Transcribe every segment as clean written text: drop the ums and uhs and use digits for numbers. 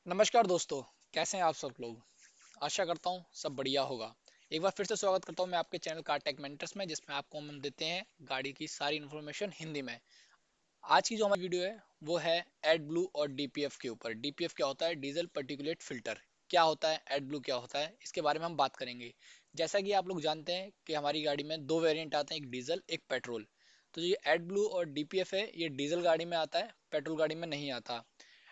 नमस्कार दोस्तों। कैसे हैं आप सब लोग। आशा करता हूँ सब बढ़िया होगा। एक बार फिर से स्वागत करता हूँ मैं आपके चैनल कार टेक मेंटर्स में, जिसमें आपको हम देते हैं गाड़ी की सारी इन्फॉर्मेशन हिंदी में। आज की जो हमारी वीडियो है वो है एड ब्लू और डीपीएफ के ऊपर। डीपीएफ क्या होता है, डीजल पर्टिकुलेट फिल्टर क्या होता है, एड ब्लू क्या होता है, इसके बारे में हम बात करेंगे। जैसा कि आप लोग जानते हैं कि हमारी गाड़ी में दो वेरिएंट आते हैं, एक डीजल एक पेट्रोल। तो ये एड ब्लू और डीपीएफ है, ये डीजल गाड़ी में आता है, पेट्रोल गाड़ी में नहीं आता।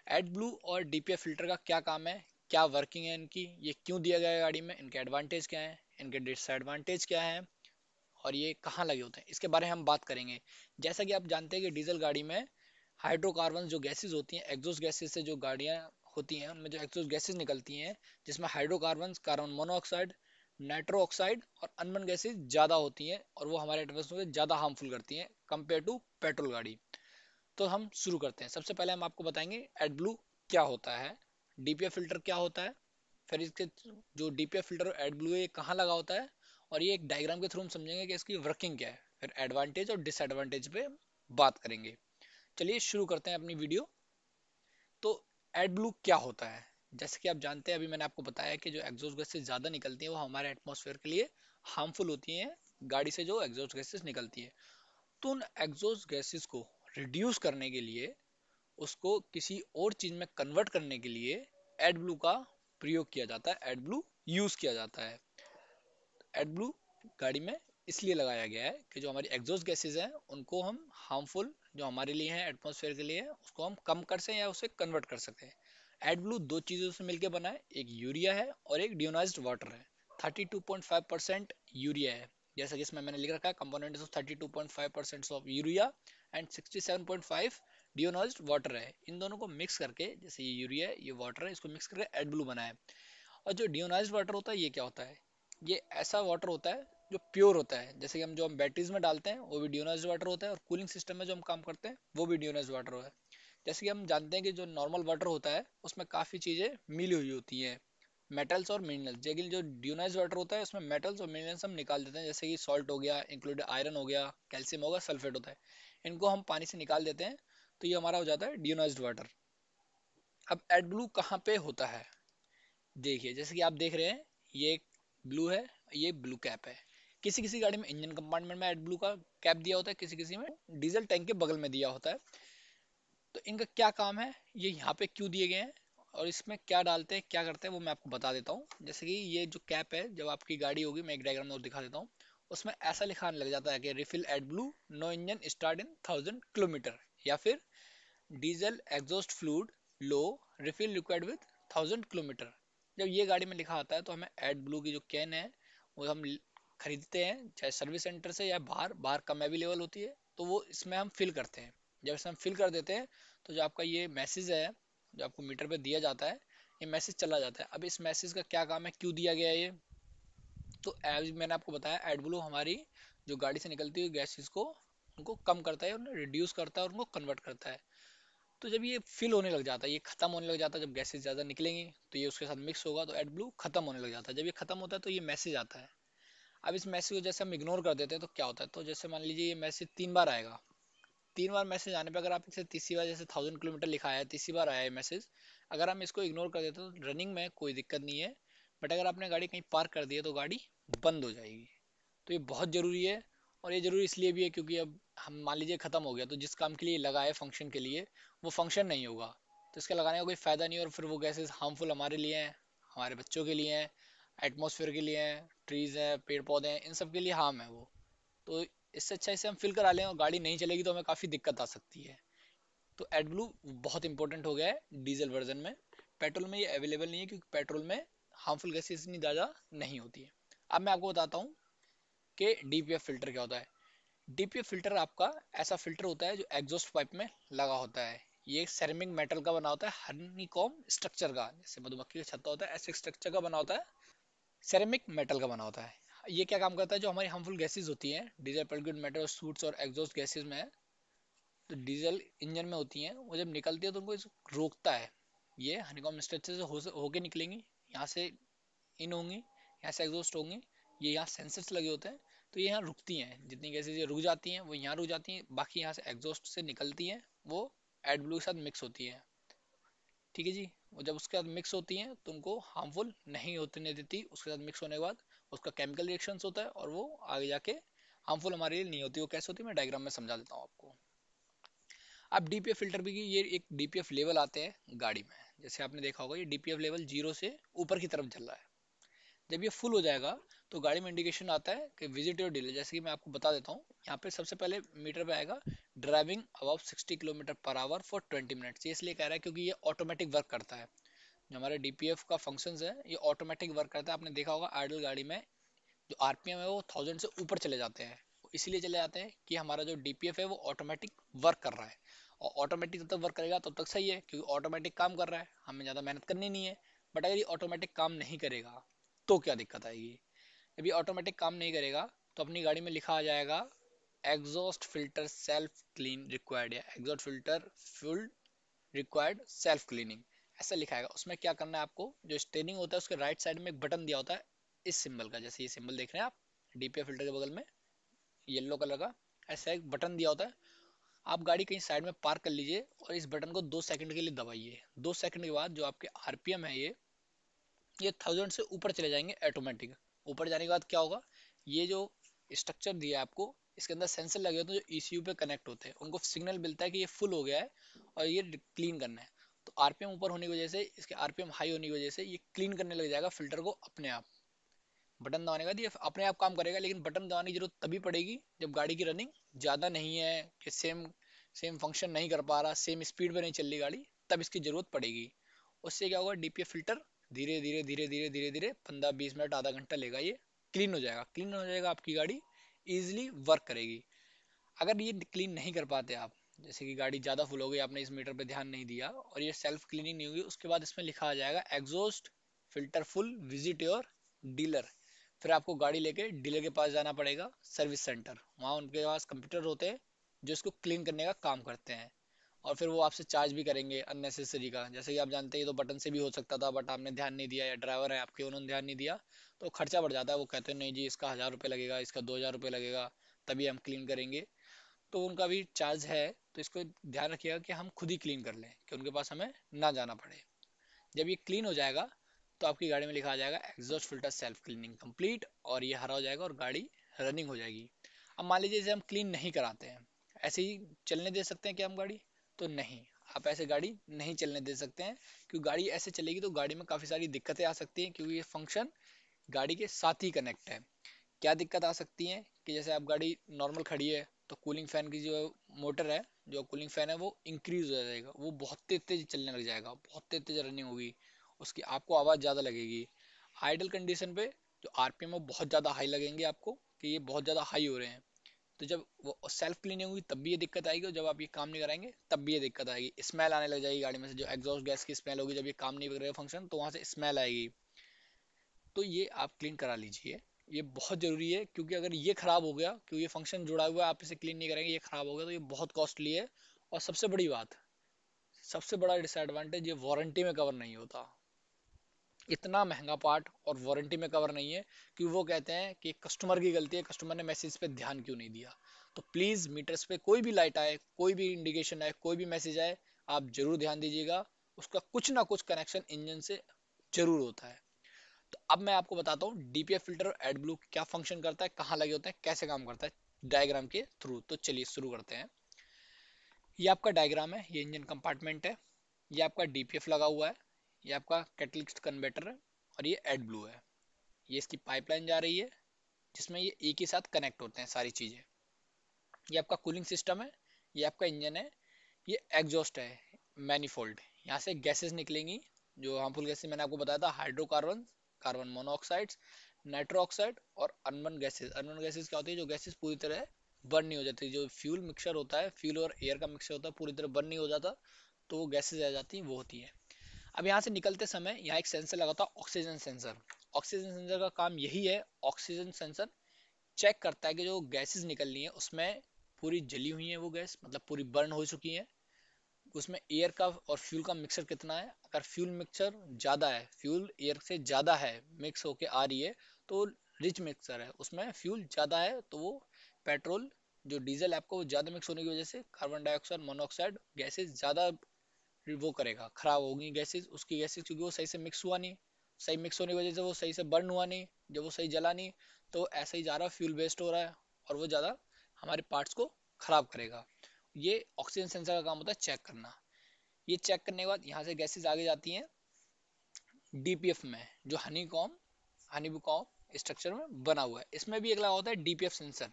एड ब्लू और डीपीएफ फिल्टर का क्या काम है, क्या वर्किंग है इनकी, ये क्यों दिया गया है गाड़ी में, इनके एडवांटेज क्या है, इनके डिसएडवांटेज क्या है, और ये कहाँ लगे होते हैं, इसके बारे में हम बात करेंगे। जैसा कि आप जानते हैं कि डीजल गाड़ी में हाइड्रोकार्बन जो गैसेस होती हैं, एग्जॉस्ट गैसेस से जो गाड़ियाँ होती हैं उनमें जो एग्जॉस्ट गैसेस निकलती हैं, जिसमें hydrocarbon, carbon monoxide, nitro oxide और अनबर्न गैसेस ज़्यादा होती हैं, और वो हमारे एटमॉस्फेयर को ज़्यादा हार्मफुल करती हैं कंपेयर टू पेट्रोल गाड़ी। तो हम शुरू करते हैं। सबसे पहले हम आपको बताएंगे एडब्लू क्या होता है, डीपीएफ फिल्टर क्या होता है, फिर इसके जो डीपीएफ फिल्टर और एडब्लू है ये कहाँ लगा होता है, और ये एक डायग्राम के थ्रू हम समझेंगे कि इसकी वर्किंग क्या है, फिर एडवांटेज और डिसएडवांटेज पे बात करेंगे। चलिए शुरू करते हैं अपनी वीडियो। तो एडब्लू क्या होता है, जैसे कि आप जानते हैं, अभी मैंने आपको बताया कि जो एग्जॉस्ट गैसेस ज़्यादा निकलती हैं वो हमारे एटमॉस्फेयर के लिए हार्मफुल होती हैं। गाड़ी से जो एग्जॉस्ट गैसेस निकलती है, तो उन एग्जॉस्ट गैसेस को रिड्यूस करने के लिए, उसको किसी और चीज में कन्वर्ट करने के लिए एड ब्लू का प्रयोग किया जाता है, एड ब्लू यूज किया जाता है। एड ब्लू गाड़ी में इसलिए लगाया गया है कि जो हमारी एग्जॉस्ट गैसेज हैं उनको हम हार्मफुल जो हमारे लिए हैं एटमॉस्फेयर के लिए उसको हम कम कर सकें या उसे कन्वर्ट कर सकें। एड ब्लू दो चीजों से मिलकर बना है, एक यूरिया है और एक डियोनाइज्ड वाटर है। 32.5% यूरिया है, जैसा कि इसमें मैंने लिख रखा है, components of 32.5% of urea and 67.5 deionised water है। इन दोनों को मिक्स करके, जैसे ये यूरिया है ये वाटर है, इसको मिक्स करके एड ब्लू बना है। और जो डियोनाइज्ड वाटर होता है ये क्या होता है, ये ऐसा वाटर होता है जो प्योर होता है, जैसे कि हम जो हम बैटरीज में डालते हैं वो भी डियोनाइज्ड वाटर होता है, और कूलिंग सिस्टम में जो हम काम करते हैं वो भी डियोनाइज्ड वाटर होता है। जैसे कि हम जानते हैं कि जो नॉर्मल वाटर होता है उसमें काफ़ी चीज़ें मिली हुई होती हैं, मेटल्स और मिनरल्स, लेकिन जो डियोनाइज्ड वाटर होता है उसमें मेटल्स और मिनरल्स हम निकाल देते हैं, जैसे कि सॉल्ट हो गया, इंक्लूड आयरन हो गया, कैल्शियम होगा, सल्फेट होता है, इनको हम पानी से निकाल देते हैं। तो ये हमारा हो जाता है डियोनाइज्ड वाटर। अब एड ब्लू कहाँ पे होता है, देखिए जैसे कि आप देख रहे हैं, ये ब्लू है, ये ब्लू कैप है। किसी किसी गाड़ी में इंजन कंपार्टमेंट में एड ब्लू का कैप दिया होता है, किसी किसी में डीजल टैंक के बगल में दिया होता है। तो इनका क्या काम है, ये यहाँ पे क्यों दिए गए हैं, और इसमें क्या डालते हैं क्या करते हैं, वो मैं आपको बता देता हूँ। जैसे कि ये जो कैप है, जब आपकी गाड़ी होगी, मैं एक डायग्राम में और दिखा देता हूँ, उसमें ऐसा लिखा लग जाता है कि refill AdBlue, no engine start in 1000 kilometre, या फिर diesel exhaust fluid low, refill required with 1000 kilometre. जब ये गाड़ी में लिखा आता है तो हमें एड ब्लू की जो कैन है वो हम खरीदते हैं, चाहे सर्विस सेंटर से या बाहर, बाहर कम अवेलेबल होती है, तो वो इसमें हम फिल करते हैं। जब इसे हम फिल कर देते हैं तो जो आपका ये मैसेज है जो आपको मीटर पे दिया जाता है, ये मैसेज चला जाता है। अब इस मैसेज का क्या काम है, क्यों दिया गया है ये, तो एज मैंने आपको बताया, एड ब्लू हमारी जो गाड़ी से निकलती हुई गैसेज को उनको कम करता है, उन्हें रिड्यूस करता है और उनको कन्वर्ट करता है। तो जब ये फिल होने लग जाता है, ये खत्म होने लग जाता है, जब गैसेस ज़्यादा निकलेंगी तो ये उसके साथ मिक्स होगा, तो एड ब्लू खत्म होने लग जाता है। जब ये खत्म होता है तो ये मैसेज आता है। अब इस मैसेज को जैसे हम इग्नोर कर देते हैं तो क्या होता है, तो जैसे मान लीजिए ये मैसेज 3 बार आएगा, 3 बार मैसेज आने पर अगर आप इसे तीसरी बार, जैसे 1000 किलोमीटर लिखा है, तीसरी बार आया है मैसेज, अगर हम इसको इग्नोर कर देते हैं तो रनिंग में कोई दिक्कत नहीं है, बट अगर आपने गाड़ी कहीं पार्क कर दी है तो गाड़ी बंद हो जाएगी। तो ये बहुत ज़रूरी है। और ये ज़रूरी इसलिए भी है क्योंकि अब हम मान लीजिए ख़त्म हो गया, तो जिस काम के लिए लगा है, फंक्शन के लिए, वो फंक्शन नहीं होगा, तो इसके लगाने का कोई फ़ायदा नहीं है, और फिर वो गैसेस हार्मफुल हमारे लिए हैं, हमारे बच्चों के लिए हैं, एटमॉस्फेयर के लिए हैं, ट्रीज़ हैं, पेड़ पौधे हैं, इन सब के लिए हार्म है वो। तो इससे अच्छा इसे हम फिल करा लें, और गाड़ी नहीं चलेगी तो हमें काफ़ी दिक्कत आ सकती है। तो एड ब्लू बहुत इंपॉर्टेंट हो गया है डीजल वर्जन में। पेट्रोल में ये अवेलेबल नहीं है क्योंकि पेट्रोल में हार्मफुल गैसेस इतनी ज़्यादा नहीं होती है। अब मैं आपको बताता हूँ कि डीपीएफ फिल्टर क्या होता है। डीपीएफ फिल्टर आपका ऐसा फिल्टर होता है जो एग्जॉस्ट पाइप में लगा होता है। ये सेरेमिक मेटल का बना होता है, हनीकॉम स्ट्रक्चर का, जैसे मधुमक्खी का छत्ता होता है ऐसे स्ट्रक्चर का बना होता है, सेरेमिक मेटल का बना होता है। ये क्या काम करता है, जो हमारी हार्मफुल गैसेज होती हैं डीजल पर्टिकुलेट मैटर सूट्स और एग्जॉस्ट गैसेज में, तो डीजल इंजन में होती हैं, वो जब निकलती है तो उनको रोकता है। ये हनीकॉम स्ट्रक्चर से होके निकलेंगी, यहाँ से इन होंगी, यहाँ से एग्जॉस्ट होंगी, ये यहाँ सेंसर्स लगे होते हैं, तो ये यहाँ रुकती हैं, जितनी गैसेज ये रुक जाती हैं वो यहाँ रुक जाती हैं, बाकी यहाँ से एग्जॉस्ट से निकलती हैं, वो एड ब्लू के साथ मिक्स होती है। ठीक है जी। वो जब उसके साथ मिक्स होती हैं तो उनको हार्मफुल नहीं होने देती, उसके साथ मिक्स होने के बाद उसका केमिकल रिएक्शंस होता है और वो आगे जाके हार्मफुल हमारे लिए नहीं होती। वो कैसे होती है मैं डायग्राम में समझा देता हूँ आपको। अब डीपीएफ फिल्टर भी ये एक डीपीएफ लेवल आते हैं गाड़ी में, जैसे आपने देखा होगा ये डीपीएफ लेवल 0 से ऊपर की तरफ चल रहा है। जब ये फुल हो जाएगा तो गाड़ी में इंडिकेशन आता है कि विजिट योर डीलर। जैसे कि मैं आपको बता देता हूँ, यहाँ पे सबसे पहले मीटर पे आएगा driving about 60 kilometre per hour for 20 minutes. ये इसलिए कह रहा है क्योंकि ये ऑटोमेटिक वर्क करता है। जो हमारे डीपीएफ का फंक्शंस है ये ऑटोमेटिक वर्क करता है। आपने देखा होगा आइडल गाड़ी में जो आरपीएम है वो 1000 से ऊपर चले जाते हैं। इसीलिए चले जाते हैं कि हमारा जो डीपीएफ है वो ऑटोमेटिक वर्क कर रहा है। और ऑटोमेटिक जब तक वर्क करेगा तब तक सही है क्योंकि ऑटोमेटिक काम कर रहा है, हमें ज़्यादा मेहनत करनी नहीं है। बट अगर ये ऑटोमेटिक काम नहीं करेगा तो क्या दिक्कत आएगी। जब ये ऑटोमेटिक काम नहीं करेगा तो अपनी गाड़ी में लिखा आ जाएगा exhaust filter self clean required या exhaust filter full required self cleaning, ऐसा लिखा है। उसमें क्या करना है आपको, जो स्टेयरिंग होता है उसके राइट साइड में एक बटन दिया होता है इस सिंबल का, जैसे ये सिंबल देख रहे हैं आप डीपीएफ फिल्टर के बगल में येलो कलर का ऐसा एक बटन दिया होता है। आप गाड़ी कहीं साइड में पार्क कर लीजिए और इस बटन को 2 सेकंड के लिए दबाइए। 2 सेकंड के बाद जो आपके आरपीएम है ये 1000 से ऊपर चले जाएंगे ऑटोमेटिक। ऊपर जाने के बाद क्या होगा, ये जो स्ट्रक्चर दिया है आपको इसके अंदर सेंसर लगे होते हैं जो ईसीयू पे कनेक्ट होते हैं, उनको सिग्नल मिलता है कि ये फुल हो गया है और ये क्लीन करना है। तो आरपीएम ऊपर होने की वजह से, इसके आरपीएम हाई होने की वजह से ये क्लीन करने लग जाएगा फिल्टर को अपने आप। बटन दबाने के बाद ये अपने आप काम करेगा, लेकिन बटन दबाने की जरूरत तभी पड़ेगी जब गाड़ी की रनिंग ज़्यादा नहीं है कि सेम सेम फंक्शन नहीं कर पा रहा, सेम स्पीड पे नहीं चल रही गाड़ी, तब इसकी ज़रूरत पड़ेगी। उससे क्या होगा, डीपीएफ फिल्टर धीरे धीरे धीरे धीरे धीरे धीरे 15-20 मिनट आधा घंटा लेगा, ये क्लीन हो जाएगा। क्लीन हो जाएगा आपकी गाड़ी ईजिली वर्क करेगी। अगर ये क्लीन नहीं कर पाते आप, जैसे कि गाड़ी ज़्यादा फुल हो गई, आपने इस मीटर पे ध्यान नहीं दिया और ये सेल्फ क्लीनिंग नहीं होगी, उसके बाद इसमें लिखा आ जाएगा exhaust filter full visit your dealer. फिर आपको गाड़ी लेके डीलर के पास जाना पड़ेगा, सर्विस सेंटर। वहाँ उनके पास कंप्यूटर होते हैं जो इसको क्लीन करने का काम करते हैं। और फिर वो आपसे चार्ज भी करेंगे अननेसेसरी का, जैसे कि आप जानते हैं ये तो बटन से भी हो सकता था बट आपने ध्यान नहीं दिया या ड्राइवर है आपके उन्होंने ध्यान नहीं दिया, तो खर्चा बढ़ जाता है। वो कहते हैं नहीं जी इसका 1000 रुपये लगेगा, इसका 2000 रुपये लगेगा, तभी हम क्लीन करेंगे। तो उनका भी चार्ज है। तो इसको ध्यान रखिएगा कि हम खुद ही क्लीन कर लें, कि उनके पास हमें ना जाना पड़े। जब ये क्लीन हो जाएगा तो आपकी गाड़ी में लिखा आ जाएगा exhaust filter self cleaning complete, और ये हरा हो जाएगा और गाड़ी रनिंग हो जाएगी। अब मान लीजिए इसे हम क्लीन नहीं कराते हैं, ऐसे ही चलने दे सकते हैं क्या हम गाड़ी? तो नहीं, आप ऐसे गाड़ी नहीं चलने दे सकते हैं। क्योंकि गाड़ी ऐसे चलेगी तो गाड़ी में काफ़ी सारी दिक्कतें आ सकती हैं, क्योंकि ये फंक्शन गाड़ी के साथ ही कनेक्ट है। क्या दिक्कत आ सकती है कि जैसे आप गाड़ी नॉर्मल खड़ी है तो कूलिंग फैन की जो मोटर है, जो कूलिंग फैन है वो इंक्रीज हो जाएगा, वो बहुत तेज तेज चलने लग जाएगा, बहुत तेज तेज रनिंग होगी, उसकी आपको आवाज़ ज़्यादा लगेगी। आइडल कंडीशन पे जो आरपीएम है बहुत ज़्यादा हाई लगेंगे आपको, कि ये बहुत ज़्यादा हाई हो रहे हैं। तो जब वो सेल्फ क्लीनिंग होगी तब भी ये दिक्कत आएगी, और जब आप ये काम नहीं कराएंगे तब भी ये दिक्कत आएगी। स्मेल आने लग जाएगी गाड़ी में से, जो एग्जॉस्ट गैस की स्मेल होगी, जब ये काम नहीं करेगा फंक्शन तो वहाँ से स्मेल आएगी। तो ये आप क्लीन करा लीजिए, ये बहुत ज़रूरी है। क्योंकि अगर ये ख़राब हो गया, क्योंकि ये फंक्शन जुड़ा हुआ है, आप इसे क्लीन नहीं करेंगे, ये ख़राब हो गया तो ये बहुत कॉस्टली है। और सबसे बड़ी बात, सबसे बड़ा डिसएडवांटेज, ये वारंटी में कवर नहीं होता। इतना महंगा पार्ट और वारंटी में कवर नहीं है, क्योंकि वो कहते हैं कि कस्टमर की गलती है, कस्टमर ने मैसेज पे ध्यान क्यों नहीं दिया। तो प्लीज़ मीटर्स पे कोई भी लाइट आए, कोई भी इंडिकेशन आए, कोई भी मैसेज आए, आप जरूर ध्यान दीजिएगा। उसका कुछ ना कुछ कनेक्शन इंजन से जरूर होता है। तो अब मैं आपको बताता हूँ डीपीएफ फिल्टर और एड ब्लू क्या फंक्शन करता है, कहाँ लगे होते हैं, कैसे काम करता है डायग्राम के थ्रू। तो चलिए शुरू करते हैं। ये आपका डायग्राम है, ये इंजन कंपार्टमेंट है, ये आपका डीपीएफ लगा हुआ है, ये आपका कैटलिस्ट कन्वर्टर है, और ये एड ब्लू है। ये इसकी पाइपलाइन जा रही है जिसमें ये एक ही साथ कनेक्ट होते हैं सारी चीज़ें। ये आपका कूलिंग सिस्टम है, ये आपका इंजन है, ये एग्जॉस्ट है मैनिफोल्ड। यहाँ से गैसेस निकलेंगी, जो हार्मफुल गैसेस मैंने आपको बताया था, hydrocarbon, carbon monoxides, nitro oxide और अनबर्न गैसेस। अनबर्न गैसेस क्या होती है, जो गैसेस पूरी तरह बर्न नहीं हो जाती, जो फ्यूल मिक्सचर होता है, फ्यूल और एयर का मिक्सचर होता है, पूरी तरह बर्न नहीं हो जाता, तो वो गैसेस आ जाती हैं, वो होती है। अब यहाँ से निकलते समय यहाँ एक सेंसर लगा था, ऑक्सीजन सेंसर। ऑक्सीजन सेंसर का काम यही है, ऑक्सीजन सेंसर चेक करता है कि जो गैसेस निकल रही हैं उसमें पूरी जली हुई है वो गैस, मतलब पूरी बर्न हो चुकी है, उसमें एयर का और फ्यूल का मिक्सचर कितना है। अगर फ्यूल मिक्सचर ज़्यादा है, फ्यूल एयर से ज़्यादा है, मिक्स होके आ रही है, तो रिच मिक्सचर है, उसमें फ्यूल ज़्यादा है, तो वो पेट्रोल जो डीजल आपको ज़्यादा मिक्स होने की वजह से कार्बन डाइऑक्साइड मोनोऑक्साइड गैसेस ज़्यादा वो करेगा, खराब होगी गैसेज उसकी गैसेज, क्योंकि वो सही से मिक्स हुआ नहीं, सही मिक्स होने की वजह से वो सही से बर्न हुआ नहीं, जब वो सही जला नहीं तो ऐसे ही जा रहा है, फ्यूल वेस्ट हो रहा है और वो ज़्यादा हमारे पार्ट्स को खराब करेगा। ये ऑक्सीजन सेंसर का काम होता है चेक करना। ये चेक करने के बाद यहाँ से गैसेज आगे जाती हैं डीपीएफ में, जो हनी कॉम्ब स्ट्रक्चर में बना हुआ है। इसमें भी एक लगा होता है डीपीएफ सेंसर।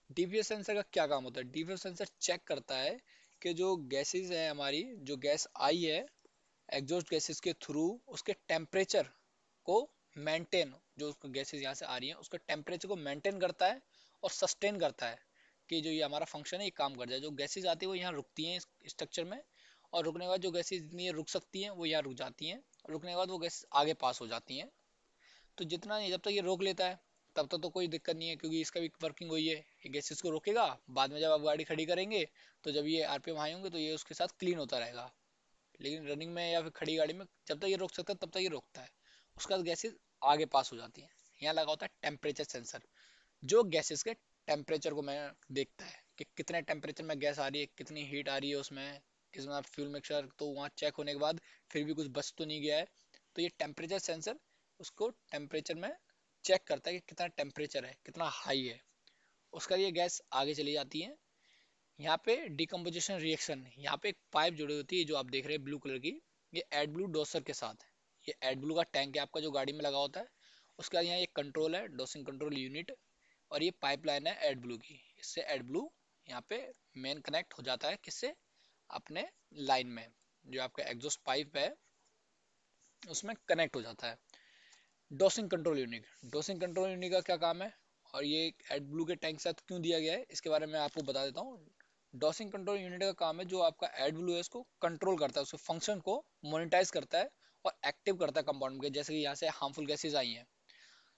डीपीएफ सेंसर का क्या काम होता है? डीपीएफ सेंसर चेक करता है कि जो गैसेज है हमारी, जो गैस आई है एग्जॉस्ट गैसेज के थ्रू, उसके टेम्परेचर को मेंटेन, जो गैसेज यहाँ से आ रही हैं उसके टेम्परेचर को मेंटेन करता है और सस्टेन करता है कि जो ये हमारा फंक्शन है ये काम कर जाए। जो गैसेज आती है वो यहाँ रुकती हैं स्ट्रक्चर में, और रुकने के बाद जो गैसेज जितनी ये रुक सकती हैं वो यहाँ रुक जाती हैं, और रुकने के बाद वो गैस आगे पास हो जाती हैं। तो जितना जब तक ये रोक लेता है तब तक तो कोई दिक्कत नहीं है, क्योंकि इसका भी वर्किंग वही है, ये गैसेज को रोकेगा, बाद में जब आप गाड़ी खड़ी करेंगे तो जब ये आरपीएम हाई होंगे तो ये उसके साथ क्लीन होता रहेगा। लेकिन रनिंग में या फिर खड़ी गाड़ी में जब तक ये रोक सकता है तब तक ये रोकता है, उसके बाद गैसेज आगे पास हो जाती हैं। यहाँ लगा होता है टेम्परेचर सेंसर, जो गैसेस के टेम्परेचर को मैं देखता है कि कितने टेम्परेचर में गैस आ रही है, कितनी हीट आ रही है उसमें, कितना फ्यूल मिक्सर, तो वहाँ चेक होने के बाद फिर भी कुछ बच तो नहीं गया है, तो ये टेम्परेचर सेंसर उसको टेम्परेचर में चेक करता है कि कितना टेम्परेचर है, कितना हाई है। उसका ये गैस आगे चली जाती है। यहाँ पे डिकम्पोजिशन रिएक्शन, यहाँ पे एक पाइप जुड़ी होती है जो आप देख रहे हैं ब्लू कलर की, ये एड ब्लू डोसर के साथ है। ये एड ब्लू का टैंक है आपका जो गाड़ी में लगा होता है। उसके बाद यहाँ एक कंट्रोल है, डोसिंग कंट्रोल यूनिट, और ये पाइपलाइन है एड ब्लू की। इससे एड ब्लू यहाँ पे मेन कनेक्ट हो जाता है किससे, अपने लाइन में, जो आपका एग्जॉस्ट पाइप है उसमें कनेक्ट हो जाता है। डोसिंग कंट्रोल यूनिट, डोसिंग कंट्रोल यूनिट का क्या काम है और ये एड ब्लू के टैंक के साथ क्यों दिया गया है इसके बारे में आपको बता देता हूँ। डोसिंग कंट्रोल यूनिट का काम है जो आपका एड ब्लू है उसको कंट्रोल करता है, उसके फंक्शन को मोनिटाइज करता है और एक्टिव करता है कंपाउंड के। जैसे कि यहाँ से हार्मफुल गैसेज आई हैं,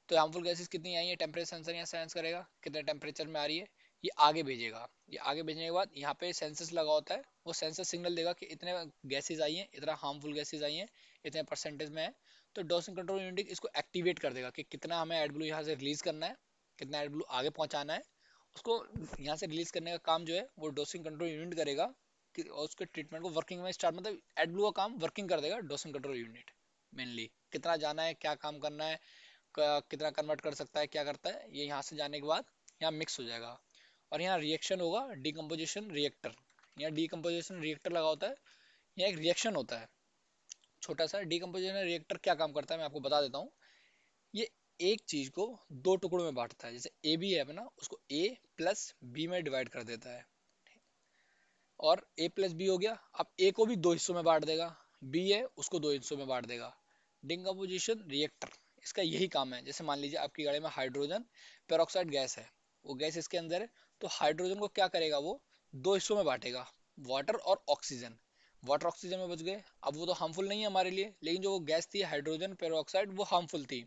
तो हार्मफुल गैसेस कितनी आई है, टेम्परेचर सेंसर यहाँ सेंस करेगा कितने टेम्परेचर में आ रही है, ये आगे भेजेगा। ये आगे भेजने के बाद यहाँ पे सेंसस लगा होता है, वो सेंसर सिग्नल देगा कि इतने गैसेज आई हैं, इतना हार्मफुल गैसेज आई हैं, इतने परसेंटेज में है। तो डोसिंग कंट्रोल यूनिट इसको एक्टिवेट कर देगा कि कितना हमें एड ब्लू यहाँ से रिलीज करना है, कितना एड ब्लू आगे पहुँचाना है। उसको यहाँ से रिलीज करने का काम जो है वो डोसिंग कंट्रोल यूनिट करेगा कि, और उसके ट्रीटमेंट को वर्किंग में स्टार्ट, मतलब एड ब्लू का काम वर्किंग कर देगा डोसिंग कंट्रोल यूनिट। मेनली कितना जाना है, क्या काम करना है, कितना कन्वर्ट कर सकता है, क्या करता है, ये यहाँ से जाने के बाद यहाँ मिक्स हो जाएगा। और यहाँ रिएक्शन होगा, डिकम्पोजिशन रिएक्टर। यहाँ डिकम्पोजिशन रिएक्टर लगा होता है, यहाँ एक रिएक्शन होता है छोटा सा। डिकम्पोजिशन रिएक्टर क्या काम करता है मैं आपको बता देता हूँ। ये एक चीज को दो टुकड़ों में बांटता है, जैसे ए बी है अपना, उसको ए प्लस बी में डिवाइड कर देता है, और ए प्लस बी हो गया। अब ए को भी दो हिस्सों में बांट देगा, बी है उसको दो हिस्सों में बांट देगा। डिकम्पोजिशन रिएक्टर इसका यही काम है। जैसे मान लीजिए आपकी गाड़ी में हाइड्रोजन पेरोक्साइड गैस है, वो गैस इसके अंदर है, तो हाइड्रोजन को क्या करेगा, वो दो हिस्सों में बांटेगा, वाटर और ऑक्सीजन। वाटर ऑक्सीजन में बच गए, अब वो तो हार्मफुल नहीं है हमारे लिए, लेकिन जो वो गैस थी हाइड्रोजन पेरोक्साइड वो हार्मफुल थी।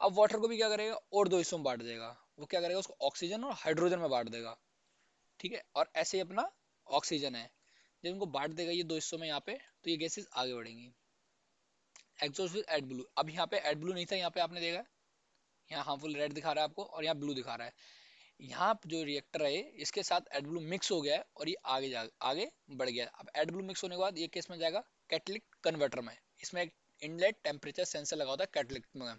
अब वाटर को भी क्या करेगा, और दो हिस्सों में बांट देगा, वो क्या करेगा उसको ऑक्सीजन और हाइड्रोजन में बांट देगा। ठीक है, और ऐसे ही अपना ऑक्सीजन है, जब इनको बांट देगा ये दो हिस्सों में यहाँ पे, तो ये गैसेस आगे बढ़ेंगी। एग्जॉस्ट विद एड ब्लू, अब यहाँ पे एड ब्लू नहीं था, यहाँ पे आपने देखा यहाँ हार्मफुल रेड दिखा रहा है आपको और यहाँ ब्लू दिखा रहा है। यहाँ जो रिएक्टर है इसके साथ एड ब्लू मिक्स हो गया है और ये आगे बढ़ गया है। अब एड ब्लू मिक्स होने के बाद ये केस में जाएगा कैटलिक कन्वर्टर में। इसमें एक इनलेट टेम्परेचर सेंसर लगा होता है कैटलिक में।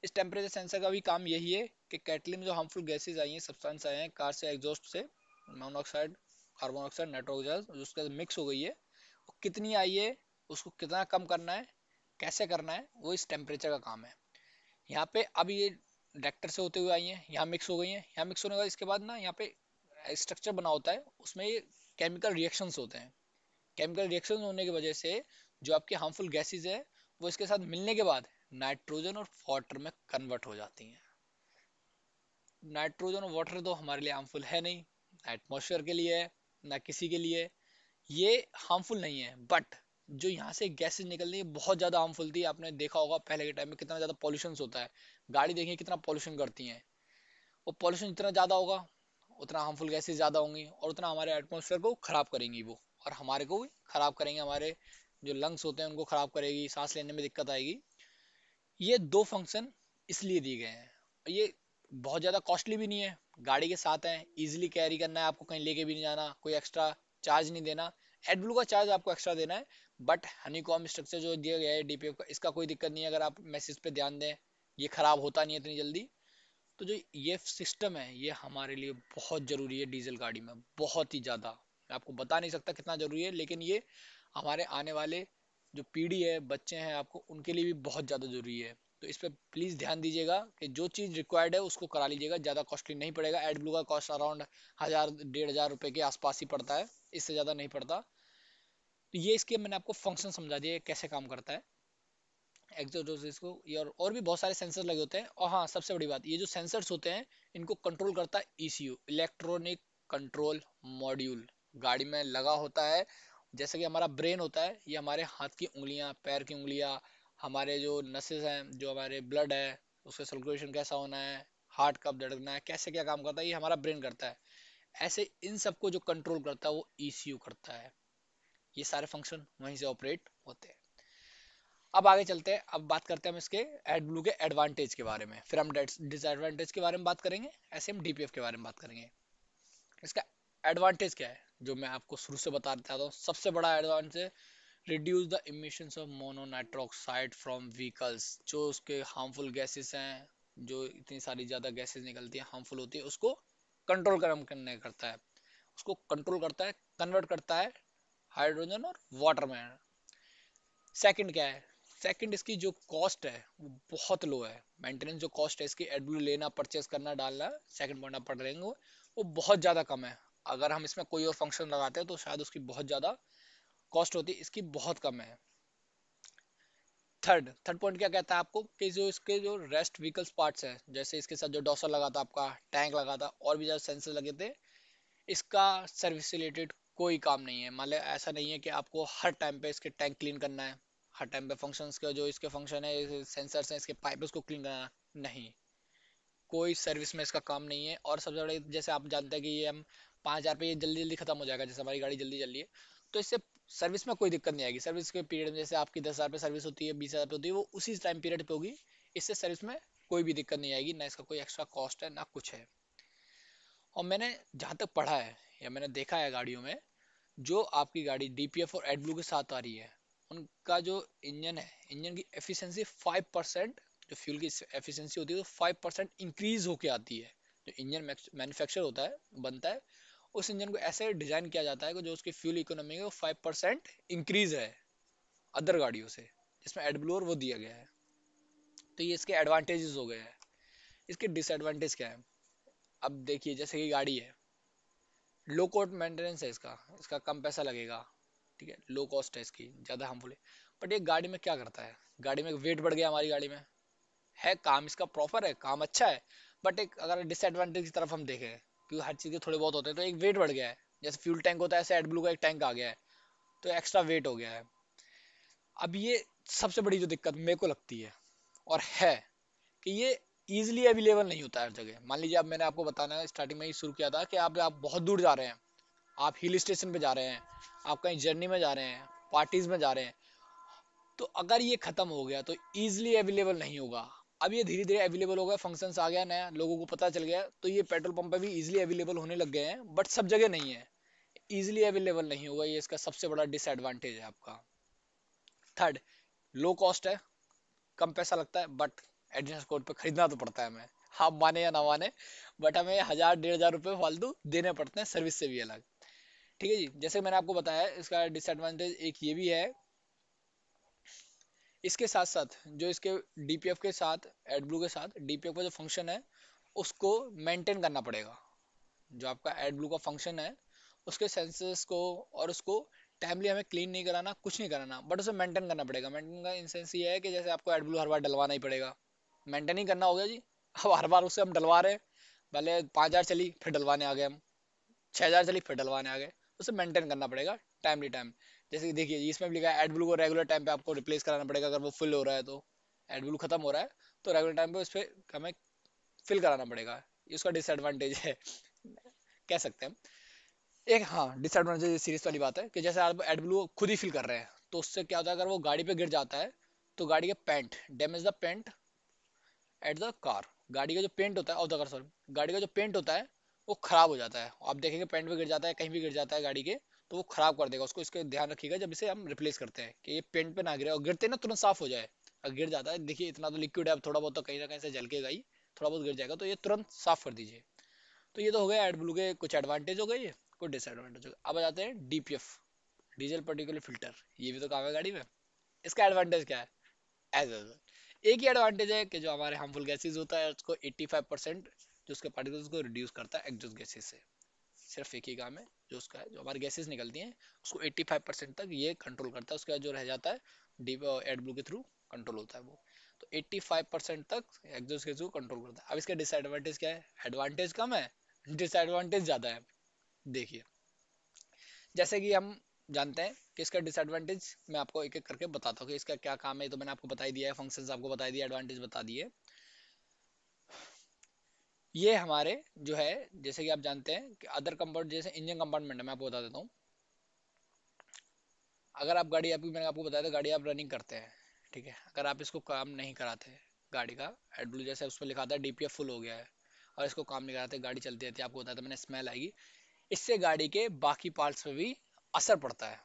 इस टेम्परेचर सेंसर का भी काम यही है कि कैटलिक में जो हार्मफुल गैसेज आई हैं, सब्सटेंस आए हैं कार से, एग्जॉस्ट से, मोनोऑक्साइड, कार्बन ऑक्साइड, नाइट्रोजन, जो उसके साथ मिक्स हो गई है, वो कितनी आई है, उसको कितना कम करना है, कैसे करना है, वो इस टेम्परेचर का काम है। यहाँ पे अब ये रिएक्टर से होते हुए आई हैं, यहाँ मिक्स हो गई हैं। यहाँ मिक्स होने के बाद इसके बाद ना यहाँ पे स्ट्रक्चर बना होता है, उसमें ये केमिकल रिएक्शंस होते हैं। केमिकल रिएक्शन होने की वजह से जो आपकी हार्मफुल गैसेज है वो इसके साथ मिलने के बाद नाइट्रोजन और वाटर में कन्वर्ट हो जाती हैं। नाइट्रोजन और वाटर तो हमारे लिए हार्मफुल है नहीं, ना एटमोसफेयर के लिए है, ना किसी के लिए, ये हार्मफुल नहीं है। बट जो यहाँ से गैसेज निकलती है बहुत ज्यादा हार्मफुल थी। आपने देखा होगा पहले के टाइम में कितना ज्यादा पॉल्यूशन होता है, गाड़ी देखिए कितना पॉल्यूशन करती है। वो पॉल्यूशन जितना ज्यादा होगा उतना हार्मफुल गैसेज ज्यादा होंगी और उतना हमारे एटमोसफेयर को खराब करेंगी वो, और हमारे को भी खराब करेंगे, हमारे जो लंग्स होते हैं उनको खराब करेगी, सांस लेने में दिक्कत आएगी। ये दो फंक्शन इसलिए दिए गए हैं। ये बहुत ज़्यादा कॉस्टली भी नहीं है, गाड़ी के साथ है, इजीली कैरी करना है, आपको कहीं लेके भी नहीं जाना, कोई एक्स्ट्रा चार्ज नहीं देना, एडब्लू का चार्ज आपको एक्स्ट्रा देना है, बट हनीकॉम स्ट्रक्चर जो दिया गया है डीपीएफ का, इसका कोई दिक्कत नहीं है। अगर आप मैसेज पे ध्यान दें, ये खराब होता नहीं है इतनी जल्दी। तो जो ये सिस्टम है ये हमारे लिए बहुत जरूरी है डीजल गाड़ी में, बहुत ही ज्यादा। मैं आपको बता नहीं सकता कितना जरूरी है, लेकिन ये हमारे आने वाले जो पीढ़ी है, बच्चे हैं आपको, उनके लिए भी बहुत ज्यादा जरूरी है। तो इस पे प्लीज ध्यान दीजिएगा कि जो चीज रिक्वायर्ड है उसको करा लीजिएगा, ज्यादा कॉस्टली नहीं पड़ेगा। एड ब्लू का कॉस्ट अराउंड 1000 1,500 रुपए के आसपास ही पड़ता है, इससे ज्यादा नहीं पड़ता। तो ये इसके मैंने आपको फंक्शन समझा दिए कैसे काम करता है एग्जॉस्ट को, ये और भी बहुत सारे सेंसर लगे होते हैं। और हाँ, सबसे बड़ी बात, ये जो सेंसर्स होते हैं इनको कंट्रोल करता है ईसीयू, इलेक्ट्रॉनिक कंट्रोल मॉड्यूल, गाड़ी में लगा होता है। जैसे कि हमारा ब्रेन होता है, ये हमारे हाथ की उंगलियां, पैर की उंगलियां, हमारे जो नसेस हैं, जो हमारे ब्लड है उसका सर्कुलेशन कैसा होना है, हार्ट कब धड़कना है, कैसे क्या काम करता है, ये हमारा ब्रेन करता है। ऐसे इन सबको जो कंट्रोल करता है वो ईसीयू करता है। ये सारे फंक्शन वहीं से ऑपरेट होते हैं। अब आगे चलते हैं, अब बात करते हैं हम इसके एडब्लू के एडवांटेज के बारे में, फिर हम डिसएडवांटेज के बारे में बात करेंगे, ऐसे हम डीपीएफ के बारे में बात करेंगे। इसका एडवांटेज क्या है जो मैं आपको शुरू से बता देता हूँ। सबसे बड़ा advantage, reduce the emissions of mononitroxide from vehicles. जो उसके हार्मफुल गैसेस हैं, जो इतनी सारी ज्यादा गैसेस निकलती हैं, हार्मफुल होती है, उसको कंट्रोल करने करता है, उसको कंट्रोल करता है, कन्वर्ट करता है हाइड्रोजन और वाटर में। सेकंड क्या है, सेकंड इसकी जो कॉस्ट है वो बहुत लो है। मेंटेनेंस जो कॉस्ट है इसकी, एडब्लू लेना, परचेस करना, डालना, सेकंड पॉइंट आप पढ़ रहे हैं वो बहुत ज्यादा कम है। अगर हम इसमें कोई और फंक्शन लगाते हैं तो शायद उसकी बहुत ज्यादा कॉस्ट होती है, इसकी बहुत कम है। थर्ड पॉइंट क्या कहता है आपको, कि जो इसके जो रेस्ट व्हीकल्स पार्ट्स है, जैसे इसके साथ जो डॉसर लगा था, आपका टैंक लगा था, और भी ज्यादा सेंसर लगे थे, इसका सर्विस रिलेटेड कोई काम नहीं है। मान लो ऐसा नहीं है कि आपको हर टाइम पे इसके टैंक क्लीन करना है, हर टाइम पे फंक्शंस का जो इसके फंक्शन है, सेंसर्स हैं, इसके पाइप उसको क्लीन करना, नहीं, कोई सर्विस में इसका काम नहीं है। और सबसे बड़े, जैसे आप जानते हैं कि ये हम 5,000 पे ये जल्दी जल्दी खत्म हो जाएगा, जैसे हमारी गाड़ी जल्दी चल रही है, तो इससे सर्विस में कोई दिक्कत नहीं आएगी। सर्विस के पीरियड में जैसे आपकी 10,000 पे सर्विस होती है, 20,000 पे होती है, वो उसी टाइम पीरियड पे होगी। इससे सर्विस में कोई भी दिक्कत नहीं आएगी, ना इसका कोई एक्स्ट्रा कॉस्ट है ना कुछ है। और मैंने जहां तक पढ़ा है या मैंने देखा है गाड़ियों में, जो आपकी गाड़ी डीपीएफ और एडब्लू के साथ आ रही है, उनका जो इंजन है, इंजन की एफिशिएंसी 5%, जो फ्यूल की एफिशिएंसी होती है वो 5% इंक्रीज होके आती है। जो इंजन मैन्युफैक्चर होता है, बनता है, उस इंजन को ऐसे डिजाइन किया जाता है कि जो उसकी फ्यूल इकोनॉमी है वो 5% इंक्रीज है अदर गाड़ियों से, जिसमें एडब्लू और वो दिया गया है। तो ये इसके एडवांटेजेस हो गए हैं। इसके डिसएडवांटेज क्या है, अब देखिए, जैसे कि गाड़ी है, लो कॉस्ट मेंटेनेंस है इसका, इसका कम पैसा लगेगा, ठीक है, लो कॉस्ट है इसकी, ज्यादा हार्मफुल है। बट ये गाड़ी में क्या करता है, गाड़ी में वेट बढ़ गया, हमारी गाड़ी में है, काम इसका प्रॉपर है, काम अच्छा है, बट एक अगर डिसएडवांटेज की तरफ हम देखें, क्योंकि हर चीज के थोड़े बहुत होते हैं, तो एक वेट बढ़ गया है। जैसे फ्यूल टैंक होता है, ऐसे एडब्लू का एक टैंक आ गया है, तो एक्स्ट्रा वेट हो गया है। अब ये सबसे बड़ी जो दिक्कत मेरे को लगती है और है, कि ये इजिली अवेलेबल नहीं होता है हर जगह। मान लीजिए, अब मैंने आपको बताना स्टार्टिंग में ही शुरू किया था कि आप बहुत दूर जा रहे हैं, आप हिल स्टेशन पे जा रहे हैं, आप कहीं जर्नी में जा रहे हैं, पार्टीज में जा रहे हैं, तो अगर ये खत्म हो गया तो इजिली अवेलेबल नहीं होगा। अब ये धीरे धीरे अवेलेबल हो गया, फंक्शंस आ गया नया, लोगों को पता चल गया, तो ये पेट्रोल पंप पे भी इजिली अवेलेबल होने लग गए हैं, बट सब जगह नहीं है, इजिली अवेलेबल नहीं होगा, ये इसका सबसे बड़ा डिसएडवांटेज है आपका। थर्ड, लो कॉस्ट है, कम पैसा लगता है, बट एडिशनल कोड पे खरीदना तो पड़ता है हमें, आप माने या ना माने, बट हमें 1,000 1,500 रुपये फालतू देने पड़ते हैं, सर्विस से भी अलग। ठीक है जी, जैसे मैंने आपको बताया, इसका डिसएडवांटेज एक ये भी है। इसके साथ साथ जो इसके डीपीएफ के साथ, एडब्लू के साथ डीपीएफ का जो फंक्शन है उसको मेंटेन करना पड़ेगा। जो आपका एडब्लू का फंक्शन है, उसके सेंसर्स को और उसको टाइमली हमें क्लीन नहीं कराना, कुछ नहीं कराना, बट उसे मेंटेन करना पड़ेगा। मेंटेन का इन सेंस ये है कि जैसे आपको एडब्लू हर बार डलवाना ही पड़ेगा, मेंटेन ही करना होगा जी। अब हर बार उसे हम डलवा रहे हैं, पहले 5,000 चली फिर डलवाने आ गए हम, 6,000 चली फिर डलवाने आ गए, उसे मेंटेन करना पड़ेगा टाइमली टाइम। जैसे कि देखिए, इसमें भी लिखा है एडब्लू को रेगुलर टाइम पे आपको रिप्लेस कराना पड़ेगा, अगर वो फुल हो रहा है तो, एडब्लू खत्म हो रहा है तो रेगुलर टाइम पे उस पर हमें फिल कराना पड़ेगा। ये उसका डिसएडवांटेज है, कह सकते हैं। एक हाँ डिसएडवांटेज सीरियस वाली बात है कि जैसे आप एडब्लू खुद ही फिल कर रहे हैं, तो उससे क्या होता है, अगर वो गाड़ी पे गिर जाता है तो गाड़ी के paint, damage the paint at the car, गाड़ी का जो पेंट होता है, ऑफ द कार सॉरी, गाड़ी का जो पेंट होता है वो खराब हो जाता है। आप देखेंगे पेंट पे गिर जाता है, कहीं भी गिर जाता है गाड़ी के, तो वो खराब कर देगा उसको। इसका ध्यान रखिएगा जब इसे हम रिप्लेस करते हैं कि ये पेंट पे ना गिरे, और गिरते ना तुरंत साफ हो जाए। अगर गिर जाता है, देखिए इतना तो लिक्विड है, अब थोड़ा बहुत तो कहीं ना कहीं से झलकेगा ही, थोड़ा बहुत गिर जाएगा, तो ये तुरंत साफ कर दीजिए। तो ये तो हो गया एडब्लू के कुछ एडवांटेज हो गए, कुछ डिसएडवांटेज हो गए। अब आ जाते हैं डीपीएफ, डीजल पर्टिकुलर फिल्टर। ये भी तो काम है गाड़ी में। इसका एडवांटेज क्या है? एज एक ही एडवांटेज है कि जो हमारे हार्मफुल गैसेज होता है उसको 85% जो उसके पार्टिकल्स को रिड्यूस करता है एग्जॉस्ट गैसेज से। सिर्फ एक ही काम है जो उसका है, जो हमारी गैसेज निकलती हैं उसको 85% तक ये कंट्रोल करता है। उसके बाद जो रह जाता है डीप एड ब्लू के थ्रू कंट्रोल होता है वो। तो 85% तक एग्जॉस्ट गैस को कंट्रोल करता है। अब इसका डिसएडवांटेज क्या है? एडवांटेज कम है, डिसएडवांटेज ज्यादा है। देखिए, जैसे कि हम जानते हैं कि इसका डिसएडवांटेज मैं आपको एक एक करके बताता हूँ कि इसका क्या काम है। तो मैंने आपको बता ही दिया है, फंक्शंस आपको बता दिया, एडवांटेज बता दिए। ये हमारे जो है, जैसे कि आप जानते हैं कि अदर कंपार्टमेंट, जैसे इंजन कंपार्टमेंट है, मैं आपको बता देता हूँ। अगर आप गाड़ी, आपकी मैंने आपको बताया था गाड़ी आप रनिंग करते हैं, ठीक है, अगर आप इसको काम नहीं कराते, गाड़ी का एडब्लू जैसे उसमें लिखा था डीपीएफ फुल हो गया है, और इसको काम नहीं कराते, गाड़ी चलती रहती है, आपको बताया था मैंने, स्मेल आएगी। इससे गाड़ी के बाकी पार्ट्स पे भी असर पड़ता है।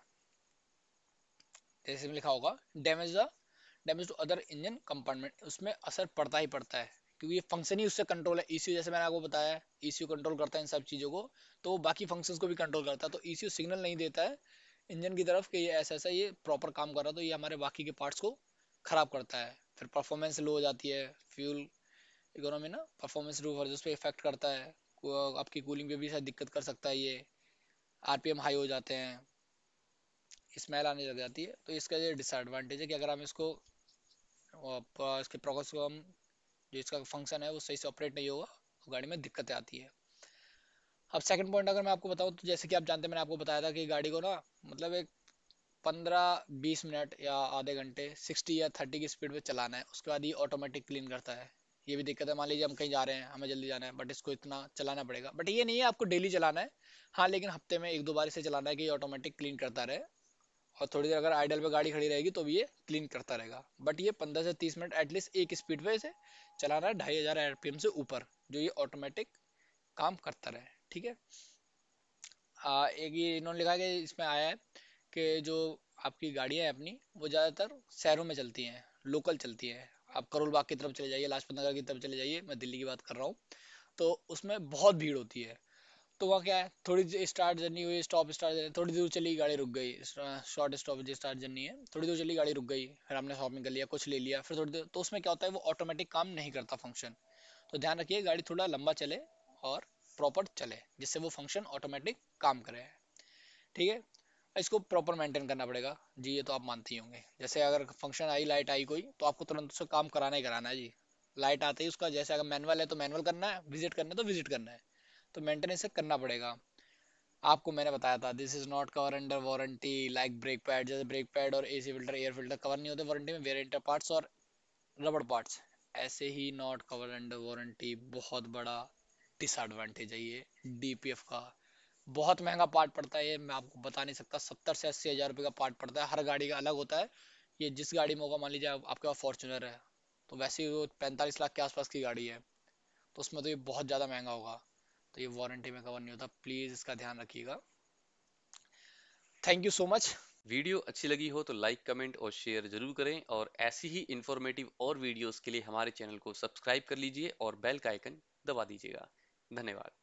जैसे में लिखा होगा damage to other engine compartment, उसमें असर पड़ता ही पड़ता है, क्योंकि ये फंक्शन ही उससे कंट्रोल है। ईसीयू जैसे मैंने आपको बताया, ईसीयू कंट्रोल करता है इन सब चीजों को, तो वो बाकी फंक्शंस को भी कंट्रोल करता है। तो ईसीयू सिग्नल नहीं देता है इंजन की तरफ कि ये ऐसा ऐसा ये प्रॉपर काम कर रहा है, तो ये हमारे बाकी के पार्ट्स को खराब करता है। फिर परफॉर्मेंस लो हो जाती है, फ्यूल इकोनॉमी ना, परफॉर्मेंस लो उस पर इफेक्ट करता है। आपकी कूलिंग पे भी शायद दिक्कत कर सकता है ये, आरपीएम हाई हो जाते हैं, स्मेल आने लग जाती है। तो इसका ये डिसएडवांटेज है कि अगर हम इसको इसके प्रोग्रेस को हम, जो इसका फंक्शन है वो सही से ऑपरेट नहीं होगा, तो गाड़ी में दिक्कतें आती है। अब सेकंड पॉइंट अगर मैं आपको बताऊं, तो जैसे कि आप जानते हैं मैंने आपको बताया था कि गाड़ी को ना, मतलब एक 15-20 मिनट या आधे घंटे 60 या 30 की स्पीड पे चलाना है, उसके बाद ये ऑटोमेटिक क्लीन करता है। ये भी दिक्कत है, मान लीजिए हम कहीं जा रहे हैं, हमें जल्दी जाना है, बट इसको इतना चलाना पड़ेगा। बट ये नहीं है आपको डेली चलाना है, हाँ, लेकिन हफ्ते में 1-2 बार इसे चलाना है कि ये ऑटोमेटिक क्लीन करता रहे। और थोड़ी देर अगर आइडल पे गाड़ी खड़ी रहेगी तो भी ये क्लीन करता रहेगा। बट ये 15 से 30 मिनट एटलीस्ट एक स्पीड पे इसे चलाना है, 2500 आरपीएम से ऊपर, जो ये ऑटोमेटिक काम करता रहे, ठीक है। एक ये इन्होंने लिखा है कि इसमें आया है कि जो आपकी गाड़ियां हैं अपनी, वो ज़्यादातर शहरों में चलती हैं, लोकल चलती हैं। आप करोल बाग की तरफ चले जाइए, लाजपत नगर की तरफ चले जाइए, मैं दिल्ली की बात कर रहा हूँ, तो उसमें बहुत भीड़ होती है। तो वहाँ क्या है, थोड़ी स्टार्ट जर्नी हुई, स्टॉप स्टार्ट जर्नी, थोड़ी दूर चली गाड़ी रुक गई, शॉर्ट स्टॉप जो स्टार्ट जर्नी है, थोड़ी दूर चली गाड़ी रुक गई, फिर हमने शॉपिंग कर लिया, कुछ ले लिया, फिर थोड़ी देर, तो उसमें क्या होता है वो ऑटोमेटिक काम नहीं करता फंक्शन। तो ध्यान रखिए गाड़ी थोड़ा लंबा चले और प्रॉपर चले, जिससे वो फंक्शन ऑटोमेटिक काम करे, ठीक है। इसको प्रॉपर मेंटेन करना पड़ेगा जी, ये तो आप मानती होंगे। जैसे अगर फंक्शन आई, लाइट आई कोई, तो आपको तुरंत उससे काम कराना ही कराना है जी। लाइट आते ही उसका, जैसे अगर मैनुअल है तो मैनुअल करना है, विजिट करना है तो विजिट करना है, तो मेंटेनेंस करना पड़ेगा। आपको मैंने बताया था this is not cover under warranty like brake pad, जैसे ब्रेक पैड और AC filter, air filter cover नहीं होते वारंटी में, वेरिएंटर पार्ट्स और रबड़ पार्ट्स ऐसे ही नॉट कवर अंडर वारंटी। बहुत बड़ा डिसएडवांटेज है ये डीपीएफ का। बहुत महंगा पार्ट पड़ता है ये, मैं आपको बता नहीं सकता, 70 से 80 हज़ार रुपये का पार्ट पड़ता है, हर गाड़ी का अलग होता है। ये जिस गाड़ी में होगा, मान लीजिए आपके पास फॉर्चुनर है, तो वैसे ही वो 45 लाख के आसपास की गाड़ी है, तो उसमें तो ये बहुत ज़्यादा महंगा होगा, तो ये वारंटी में कवर नहीं होता। प्लीज़ इसका ध्यान रखिएगा। Thank you so much. Video अच्छी लगी हो तो लाइक कमेंट और शेयर जरूर करें, और ऐसी ही इंफॉर्मेटिव और वीडियोस के लिए हमारे चैनल को सब्सक्राइब कर लीजिए और बेल का आइकन दबा दीजिएगा। धन्यवाद।